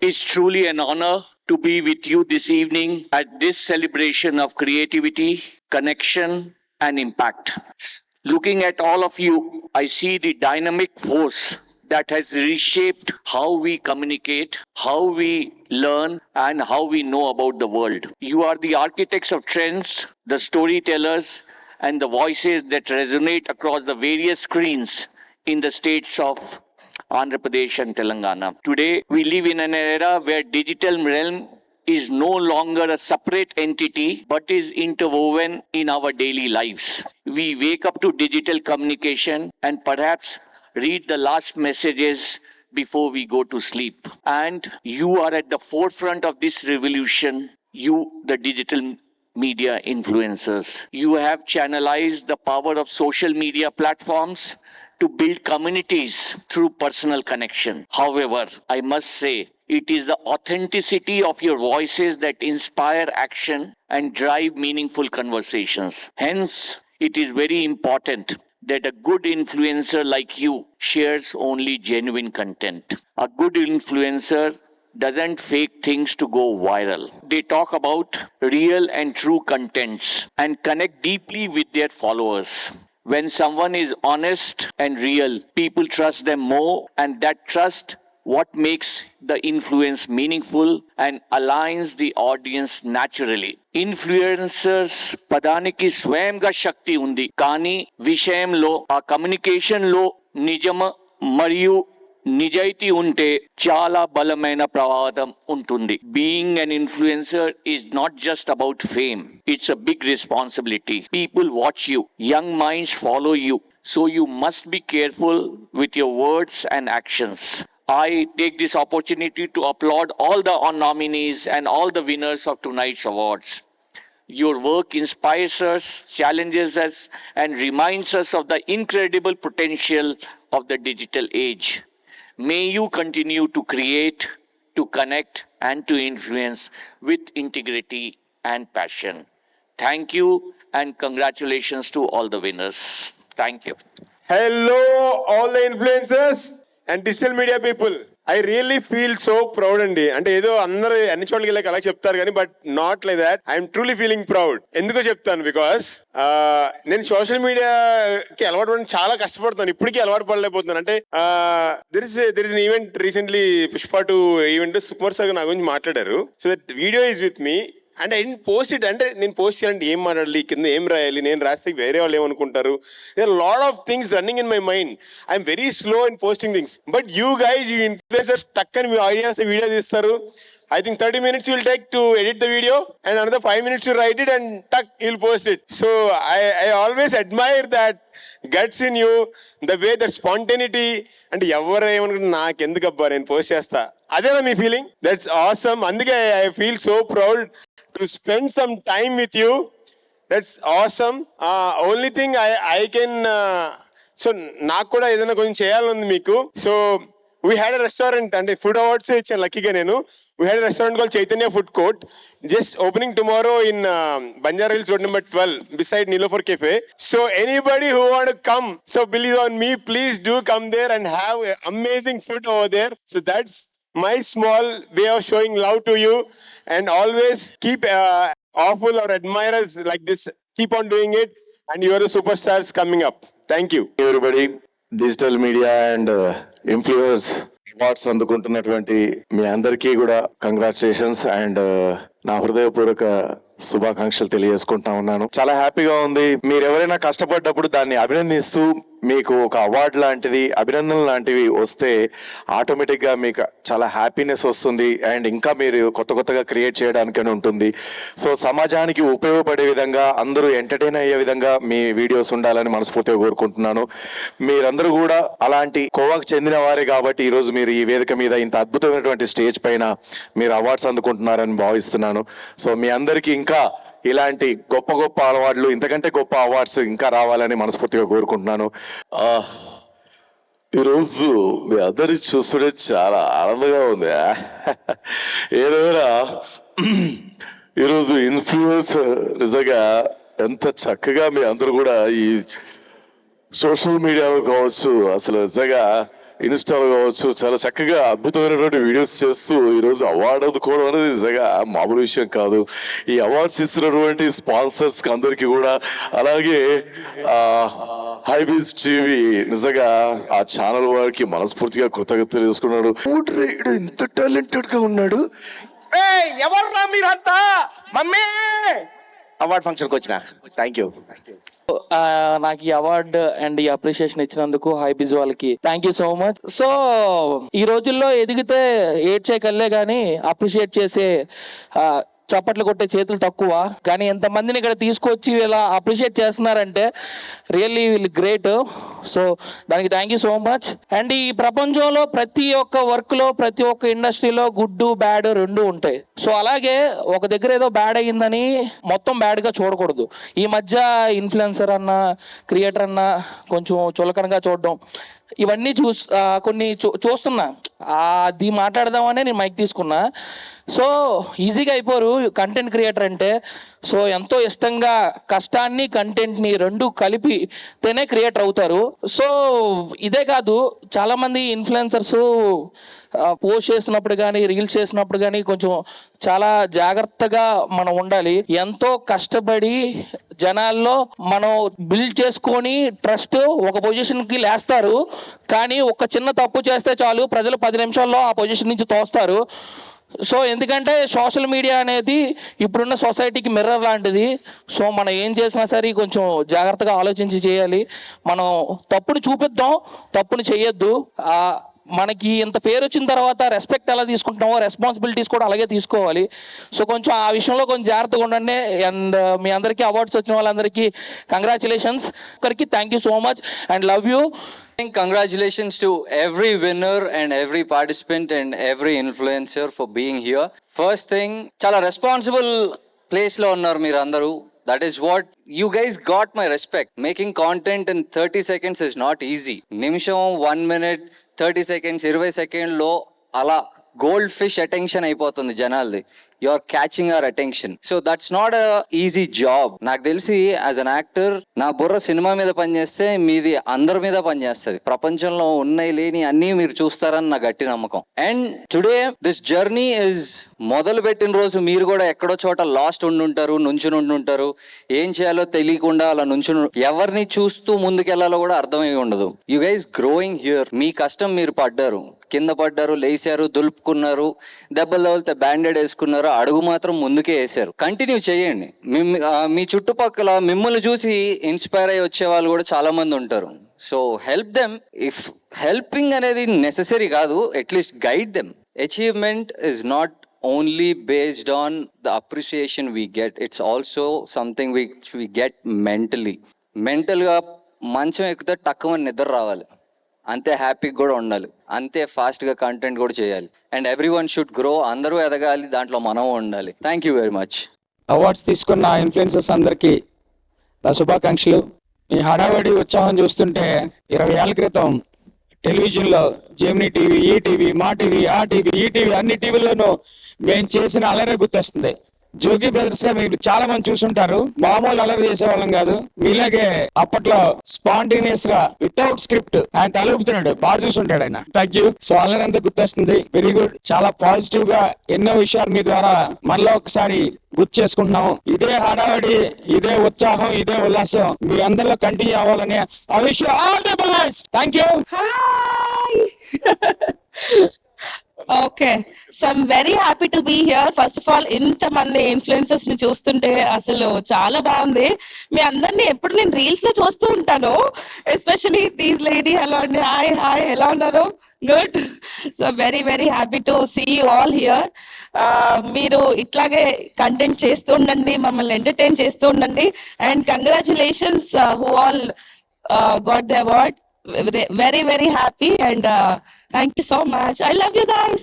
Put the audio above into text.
It's truly an honor to be with you this evening at this celebration of creativity, connection, and impact. Looking at all of you, I see the dynamic force that has reshaped how we communicate, how we learn, and how we know about the world. You are the architects of trends, the storytellers, and the voices that resonate across the various screens in the states of Andhra Pradesh and Telangana. Today, we live in an era where digital realm is no longer a separate entity but is interwoven in our daily lives. We wake up to digital communication and perhaps read the last messages before we go to sleep. And you are at the forefront of this revolution, you, the digital media influencers. You have channelized the power of social media platforms to build communities through personal connection. However, I must say, it is the authenticity of your voices that inspire action and drive meaningful conversations. Hence, it is very important that a good influencer like you shares only genuine content. A good influencer doesn't fake things to go viral. They talk about real and true contents and connect deeply with their followers. When someone is honest and real, people trust them more, and that trust what makes the influence meaningful and aligns the audience naturally. Influencers పదానికి స్వయంగా శక్తి ఉంది, కానీ విషయంలో ఆ communication లో నిజమ మరియు నిజాయితీ ఉంటే చాలా బలమైన ప్రభావం ఉంటుంది. Being an influencer is not just about fame, it's a big responsibility. People watch you, young minds follow you, so you must be careful with your words and actions. I take this opportunity to applaud all the nominees and all the winners of tonight's awards. Your work inspires us, challenges us, and reminds us of the incredible potential of the digital age. May you continue to create, to connect, and to influence with integrity and passion. Thank you and congratulations to all the winners. Thank you. Hello, all the influencers and digital media people. I really feel so proud అండి. అంటే ఏదో అందరూ అన్ని చోట్లకి వెళ్ళాక అలా చెప్తారు కానీ but not like that. I'm truly feeling proud. ఎందుకో చెప్తాను, బికాస్ నేను సోషల్ మీడియాకి అలవాటు పడి చాలా కష్టపడుతున్నాను. ఇప్పటికీ అలవాటు పడలేకపోతున్నాను. అంటే there is an event recently Pushpa 2 event Sukumar sir నా గురించి మాట్లాడారు. So that video is with me and I didn't post it. అంటే నేను పోస్ట్ చేయాలంటే ఏం మాట్లాడాలి, కింద ఏం రాయాలి, నేను రాస్తే వేరే వాళ్ళు ఏమనుకుంటారు. There lot of things running in my mind. I'm very slow in posting things. But you guys, you influencers టక్ అని మీ ఐడియాస్ వీడియో తీస్తారు. I think 30 minutes you will take to edit the video and another 5 minutes to write it and tuck, you'll post it. So I always admire that guts in you, the way, that spontaneity. And ఎవరు ఏమనుకుంటే నాకు ఎందుకబ్బా నేను post చేస్తా, అదేనా మీ feeling? That's awesome. అందుకే I feel so proud to spend some time with you. That's awesome. Only thing I can so నాకు కూడా ఏదైనా కొంచెం చేయాలని మీకు. So we had a restaurant అంటే ఫుడ్ అవార్డ్స్ ఇచ్చాను లక్కీగా నేను. We had a restaurant called Chaitanya Food Court, just opening tomorrow in Banjara Hills Road number 12 beside Nilofer Cafe. So anybody who want to come, so believe on me, please do come there and have amazing food over there. So that's my small way of showing love to you. And always keep awful or admirers like this, keep on doing it, and you are the superstars coming up. Thank you everybody. Digital media and influence awards అందుకుంటున్నటువంటి మీ అందరికీ కూడా congratulations and నా హృదయపూర్వక శుభాకాంక్షలు తెలియజేసుకుంటా ఉన్నాను. చాలా హ్యాపీగా ఉంది. మీరు ఎవరైనా కష్టపడ్డప్పుడు దాన్ని అభినందిస్తూ మీకు ఒక అవార్డ్ లాంటిది, అభినందనలు లాంటివి వస్తే ఆటోమేటిక్ గా మీకు చాలా హ్యాపీనెస్ వస్తుంది అండ్ ఇంకా మీరు కొత్తగా క్రియేట్ చేయడానికనే ఉంటుంది. సో సమాజానికి ఉపయోగపడే విధంగా, అందరూ ఎంటర్టైన్ అయ్యే విధంగా మీ వీడియోస్ ఉండాలని మనస్ఫూర్తిగా కోరుకుంటున్నాను. మీరందరూ కూడా అలాంటి కోవాకు చెందిన వారే కాబట్టి ఈరోజు మీరు ఈ వేదిక మీద ఇంత అద్భుతమైనటువంటి స్టేజ్ పైన మీరు అవార్డ్స్ అందుకుంటున్నారని భావిస్తున్నాను. సో మీ అందరికీ ఇంకా ఇలాంటి గొప్ప గొప్ప అవార్డులు, ఇంతకంటే గొప్ప అవార్డ్స్ ఇంకా రావాలని మనస్ఫూర్తిగా కోరుకుంటున్నాను. ఈరోజు మీ అందరి చూస్తుంటే చాలా ఆనందంగా ఉంది. ఏదైనా ఈరోజు ఇన్ఫ్లుయెన్స్ నిజంగా ఎంత చక్కగా మీ అందరూ కూడా ఈ సోషల్ మీడియాలో కావచ్చు, అసలు నిజంగా ఇన్స్టాలో కావచ్చు చాలా చక్కగా అద్భుతమైనటువంటి వీడియోస్ చేస్తూ ఈరోజు అవార్డు అందుకోవడం అనేది నిజంగా మామూలు విషయం కాదు. ఈ అవార్డ్స్ ఇస్తున్నటువంటి స్పాన్సర్స్ అందరికీ కూడా, అలాగే హైబీస్ టీవీ నిజంగా ఆ ఛానల్ వారికి మనస్ఫూర్తిగా కృతజ్ఞతలు తెలుసుకున్నాడు. ఇంత టాలెంటెడ్ గా ఉన్నాడు. ఎవర్రా మీరంతా? మమ్మీ అవార్డ్ ఫంక్షన్కి వచ్చిన. Thank you. నాకు ఈ అవార్డు అండ్ ఈ అప్రిషియేషన్ ఇచ్చినందుకు హైబీజ్ వాళ్ళకి thank you so much. So ఈ రోజుల్లో ఎదిగితే ఏడ్చే కల్లే కానీ అప్రిషియేట్ చేసే చప్పట్లు కొట్టే చేతులు తక్కువ. కానీ ఎంతమందిని ఇక్కడ తీసుకొచ్చి ఇలా అప్రిషియేట్ చేస్తున్నారంటే రియల్లీ వీళ్ళు గ్రేట్. సో దానికి thank you so much. And ఈ ప్రపంచంలో ప్రతి ఒక్క వర్క్ లో, ప్రతి ఒక్క ఇండస్ట్రీలో గుడ్ బ్యాడ్ రెండు ఉంటాయి. సో అలాగే ఒక దగ్గర ఏదో బ్యాడ్ అయ్యిందని మొత్తం బ్యాడ్ గా చూడకూడదు. ఈ మధ్య ఇన్ఫ్లుయెన్సర్ అన్న, క్రియేటర్ అన్న కొంచెం చులకనగా చూడడం, ఇవన్నీ కొన్ని చూస్తున్నా. అది మాట్లాడదామనే నేను మైక్ తీసుకున్నా. సో ఈజీగా అయిపోరు కంటెంట్ క్రియేటర్ అంటే. సో ఎంతో ఇష్టంగా కష్టాన్ని, కంటెంట్ని రెండు కలిపితేనే క్రియేటర్ అవుతారు. సో ఇదే కాదు, చాలా మంది ఇన్ఫ్లుయెన్సర్స్ పోస్ట్ చేసినప్పుడు కానీ, రీల్స్ చేసినప్పుడు కానీ కొంచెం చాలా జాగ్రత్తగా మనం ఉండాలి. ఎంతో కష్టపడి జనాల్లో మనం బిల్డ్ చేసుకొని ట్రస్ట్ ఒక పొజిషన్ కి లేస్తారు. కానీ ఒక చిన్న తప్పు చేస్తే చాలు, ప్రజలు 10 నిమిషాల్లో ఆ పొజిషన్ నుంచి తోస్తారు. సో ఎందుకంటే సోషల్ మీడియా అనేది ఇప్పుడున్న సొసైటీకి మిర్రర్ లాంటిది. సో మనం ఏం చేసినా సరే కొంచెం జాగ్రత్తగా ఆలోచించి చేయాలి. మనం తప్పుని చూపిద్దాం, తప్పుని చేయొద్దు. మనకి ఇంత పేరు వచ్చిన తర్వాత రెస్పెక్ట్ ఎలా తీసుకుంటున్నామో రెస్పాన్సిబిలిటీస్ కూడా అలాగే తీసుకోవాలి. సో కొంచెం ఆ విషయంలో కొంచెం జాగ్రత్తగా ఉండండి. అండ్ మీ అందరికీ అవార్డ్స్ వచ్చిన వాళ్ళందరికీ కంగ్రాచులేషన్స్. ఒకరికి thank you so much and love you. Congratulations to every winner and every participant and every influencer for being here. First thing, chala responsible place lo unnaru meer andaru. That is what you guys got my respect. Making content in 30 seconds is not easy. Nimisham 1 minute 30 seconds 20 second lo ala gold fish attention అయిపోతుంది జనాల్ది. You are catching our attention. So that's not a easy job. నాకు తెలిసి as an actor నా బుర్ర cinema మీద పనిచేస్తే మీది అందరి మీద పనిచేస్తుంది. ప్రపంచంలో ఉన్నాయి లేని అన్నీ మీరు చూస్తారని నా గట్టి నమ్మకం. And today this journey is మొదలు పెట్టిన రోజు మీరు కూడా ఎక్కడో చోట లాస్ట్ ఉండుంటారు, నుంచుని ఉండుంటారు. ఏం చేయాలో తెలియకుండా అలా నుంచుని, ఎవరిని చూస్తూ ముందుకెళ్లాలో కూడా అర్థమై ఉండదు. You guys growing here. మీ కష్టం మీరు పడ్డారు, కింద పడ్డారు, లేచారు, దులుపుకున్నారు, దెబ్బలు తగిలితే బ్యాండెడ్ వేసుకున్నారు, అడుగు మాత్రం ముందుకే వేసారు. కంటిన్యూ చేయండి. మీ చుట్టుపక్కల మిమ్మల్ని చూసి ఇన్స్పైర్ అయ్యి వచ్చే వాళ్ళు కూడా చాలా మంది ఉంటారు. So help them. If helping అనేది నెసెసరీ కాదు, at least guide them. Achievement is not only based on the appreciation we get. It's also something we get mentally. మెంటల్గా మంచం ఎక్కితే టక్కుమని నిద్ర రావాలి, అంతే హ్యాపీగా కూడా ఉండాలి, అంతే ఫాస్ట్గా కంటెంట్ కూడా చేయాలి. And every one should grow. అందరూ ఎదగాలి, దాంట్లో మనం ఉండాలి. Thank you very much. Awards తీసుకున్న ఇన్ఫ్లుయెన్సర్స్ అందరికీ నా శుభాకాంక్షలు. ఈ హడావడి ఉత్సాహం చూస్తుంటే 20 ఏళ్ల క్రితం టెలివిజన్లో జెమినీ టీవీ, ఈటీవీ, మా టీవీ, ఆ టీవీ, ఈ టీవీ అన్ని టీవీల్లోనూ మేము చేసిన అలరే గుర్తొస్తుంది. జోగి బ్రదర్స్ గా మీరు చాలా మంది చూసుంటారు. మామూలు అలరి చేసేవాళ్ళం కాదు. మీలాగే అప్పట్లో స్పాంటేనియస్ గా వితౌట్ స్క్రిప్ట్ ఆయన తలూపుతున్నాడు, బాగా చూసుంటాడు ఆయన. Thank you. సో అల్లరి అంతా గుర్తొస్తుంది. Very good. చాలా పాజిటివ్ గా ఎన్నో విషయాలు మీ ద్వారా మనలో ఒకసారి గుర్తు చేసుకుంటున్నాం. ఇదే హడావడి, ఇదే ఉత్సాహం, ఇదే ఉల్లాసం మీ అందరిలో కంటిన్యూ అవ్వాలని I wish you all the best. Thank you. Okay, so I'm very happy to be here. First of all ఇంతమంది ఇన్ఫ్లుయెన్సర్స్ ని చూస్తుంటే అసలు చాలా బాగుంది. మీ అందరినీ ఎప్పుడు నేను రీల్స్ లో చూస్తూ ఉంటాను, ఎస్పెషలీ దీస్ లేడీ. హలో అండి, హాయ్ హాయ్, ఎలా ఉన్నారు? Good. So very very happy to see you all here. మీరు ఇట్లాగే కంటెంట్ చేస్తూ ఉండండి, మమ్మల్ని ఎంటర్టైన్ చేస్తూ ఉండండి. And congratulations who all got the award. Very very happy and thank you so much. I love you guys.